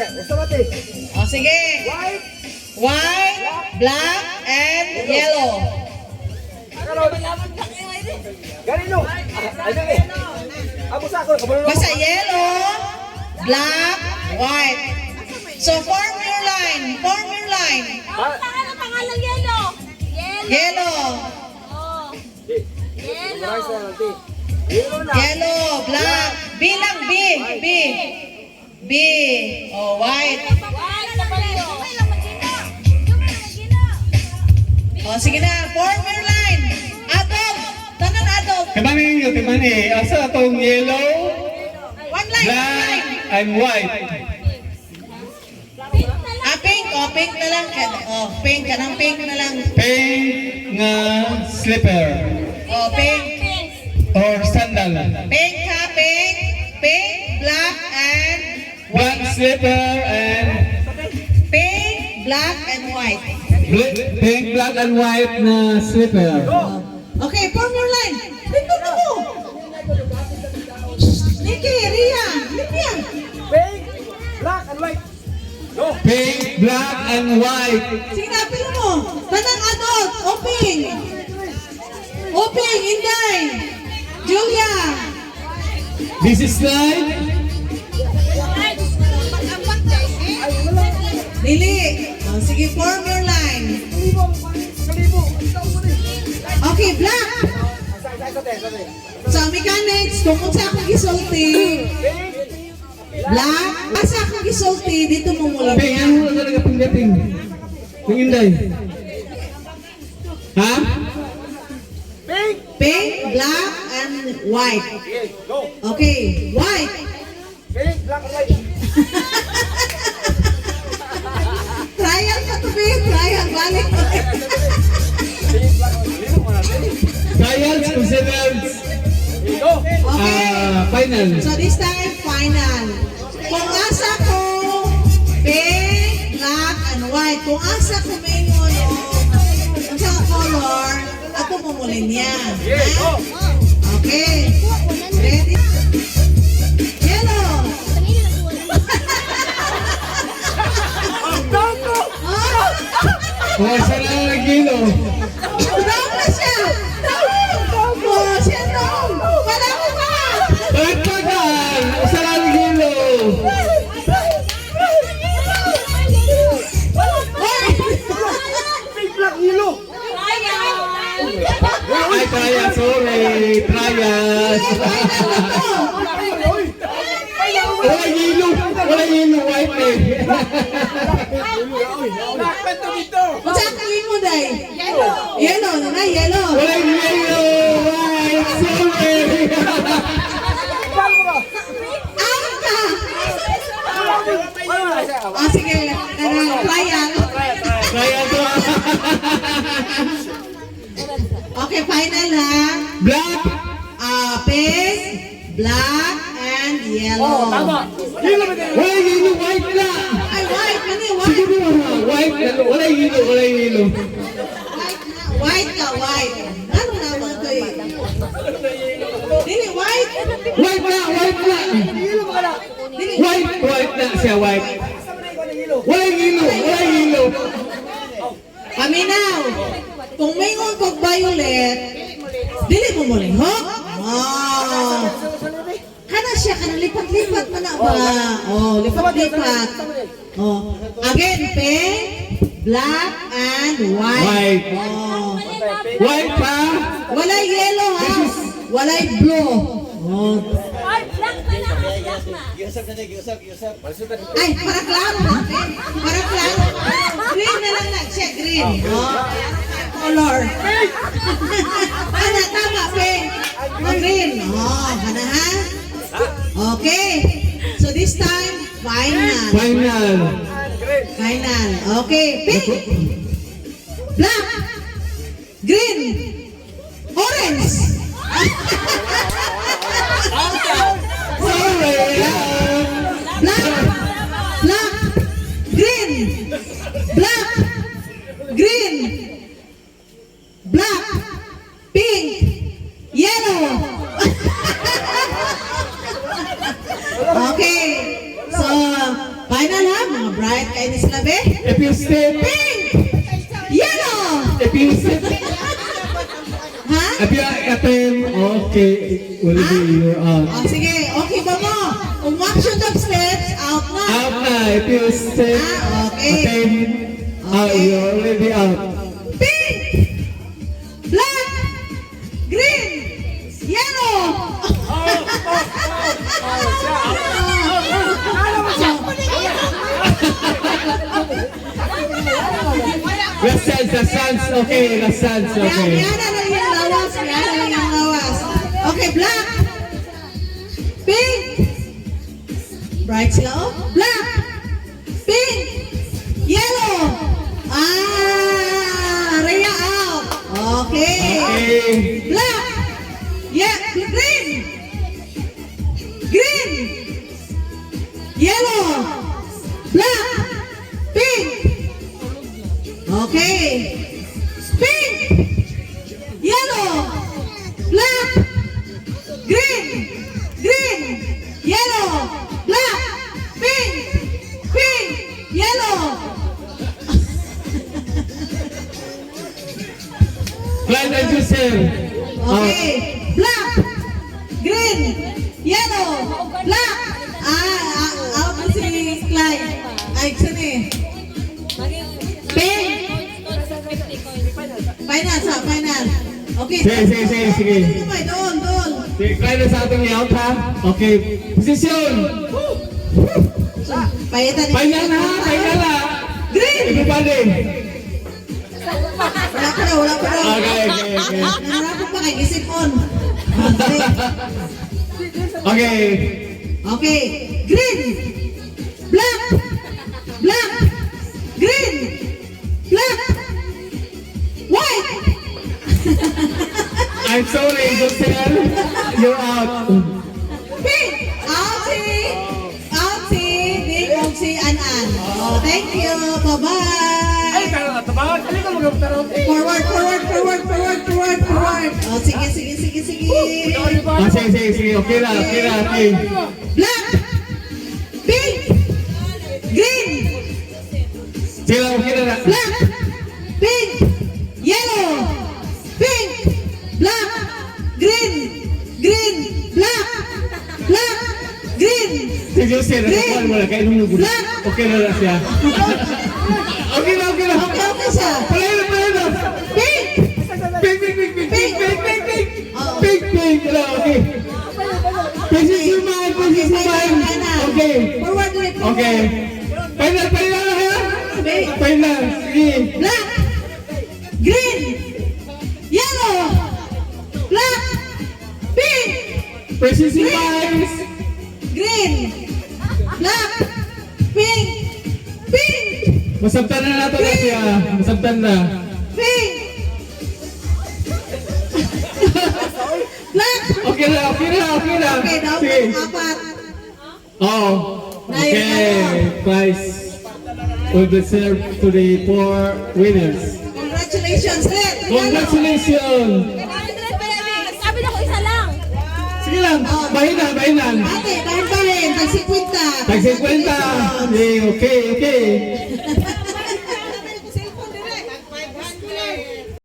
O, sige. White, black, and yellow. Basta yellow, black, white. So, form your line. Form your line. Pangalan yellow. Yellow. Yellow, black. B lang, B. B. B. Oh, white. Oh, sige na. Form your line. Adult. Tanan adult. Timani. Asa atong yellow, One line. One black, line. and white. Ah, pink. Oh, pink na lang. Oh, pink. Kanang pink na lang. Pink nga slipper Oh, pink. or sandal. Pink ha, pink. Pink, black, and Black slipper and pink, black, and white. pink, black, and white na slipper. Okay, form your line. Dito na mo. Nikki, Ria, Lydia. Pink, black, and white. Sige na, pila mo. Tanang adult. Open. Open, Inday. Julia. This is slide. Lili. Oh, sige, form your line. Okay, black. Sa mechanics, kung sa akong gisulti, black, asa akong gisulti, dito mo mula. Pink, ano mo talaga pinggating? Pinginday. Ha? Pink, black, and white. Okay, white. Trial ka to be, trial, balik. Trials considered Okay. final. So this time, final. Kung asa ko, pink, black, and white. Kung asa ko may mono, kung sa color, ako mumulin niya. Okay. Ready? Yellow. Oh, O, isa na lang nagilo. down na siya. Down. Oh, siya down. Wala ko pa. Bakit pa gan? Isa na lang nagilo. Ay, trials, sorry. Trials. Wala yelo. Wala yelo. White eh. Kung saan kawin mo, Day? Yellow. Na, yellow. Wala yelo. White. Sorry. Out ka. Oh, sige. Trial. Trial to. Okay, final ha. Black. Pink, black, and yellow. Wala yelo. White na. Ay, white. Ano yung Sige white? mo. White na. Wala yelo. Wala yelo. White na. White ka, white. Ano naman ito eh? Dili, white. White na. White na. Dili. White na siya. White. Wala yelo. Wala yelo. Paminaw. Kung may kog violet, dili mo mo rin, ho? Oh. Kana siya, kana lipat-lipat man na ba? Oh, lipat-lipat. Oh. Again, pink, black, and white. White. Oh. White pa. Wala yellow, ha? Wala blue. Oh. Ay, para klaro. Para klaro. Green na lang lang siya, green. Oh. Color. Ana, tama, pink. Oh, green. Oh, kana ha? Okay. So this time, final. Final. Final. Okay. Pink. Black. Green. Orange. Sorry. Black. Black. Green. Black. Green. Black. Pink. Yellow. Okay. So, Final ha, mga bright kayo ni sila be. If you step, Pink! Yellow! if you step, Ha? if you attend, okay, will be your Oh, sige, okay ba mo? Umaction of steps, out na. out na. If you step, Okay. attend, you're already out. Pink! Black! Green! Yellow! Last chance, okay, last chance, okay. Yan na lang yung lawas. Yan na lang yung lawas. Okay, black. Pink. Bright sila, oh. Black. Pink. Yellow. Rhea out. Okay. Okay. Black. Yeah, green. Green. Yellow. Black. Pink. Okay. Pink. Yellow. Black. Green. Green. Yellow. Black. Pink. Pink. Yellow. Clyde and Joseph. Okay. Black. Green. Yellow. Black. Out na si Clyde. Ay, sini. Pink. Final sa, final. Okay. Sige. Doon. Sige, Clyde sa ating out ha. Okay, posisyon. Payitan. Final na. Green. Everybody. Wala pa daw. Okay. Nangarapot pa kay Gisipon. Okay. Okay. Green. Black. Black. Green. Black. White. I'm sorry, Joseph. You're out. Pink. Out si Big og si Anan. Oh, thank you. Bye-bye. Forward. Oh, sige. Sige. Okay na. Okay. Black. Pink. Green. Sila, okay na. Black. Pink. Yellow. Pink. Black. Green. Black. Green. Si Joseph, nakakuha mo na. Kaya nung nagulat. Okay na siya. Okay na. Okay siya. Palayo na. Pink. Pink. Hello, okay. Pieces your mind. Okay. Forward ulit. Okay. Final na kaya? Pink. Final. Sige. Black. Green. Yellow. Black. Pink. Precious your minds. Green. Black. Pink. Masabtan na nato na siya. Masabtan na. Pink. Black. Okay na. Okay, daw Sige. apat. Oh. Okay. Prize will be served to the 4 winners. Congratulations, Red. Congratulations! Sabi na ko isa lang. Sige lang, bahinan. Ate, bahin. Tag 50. Tag 50. Okay.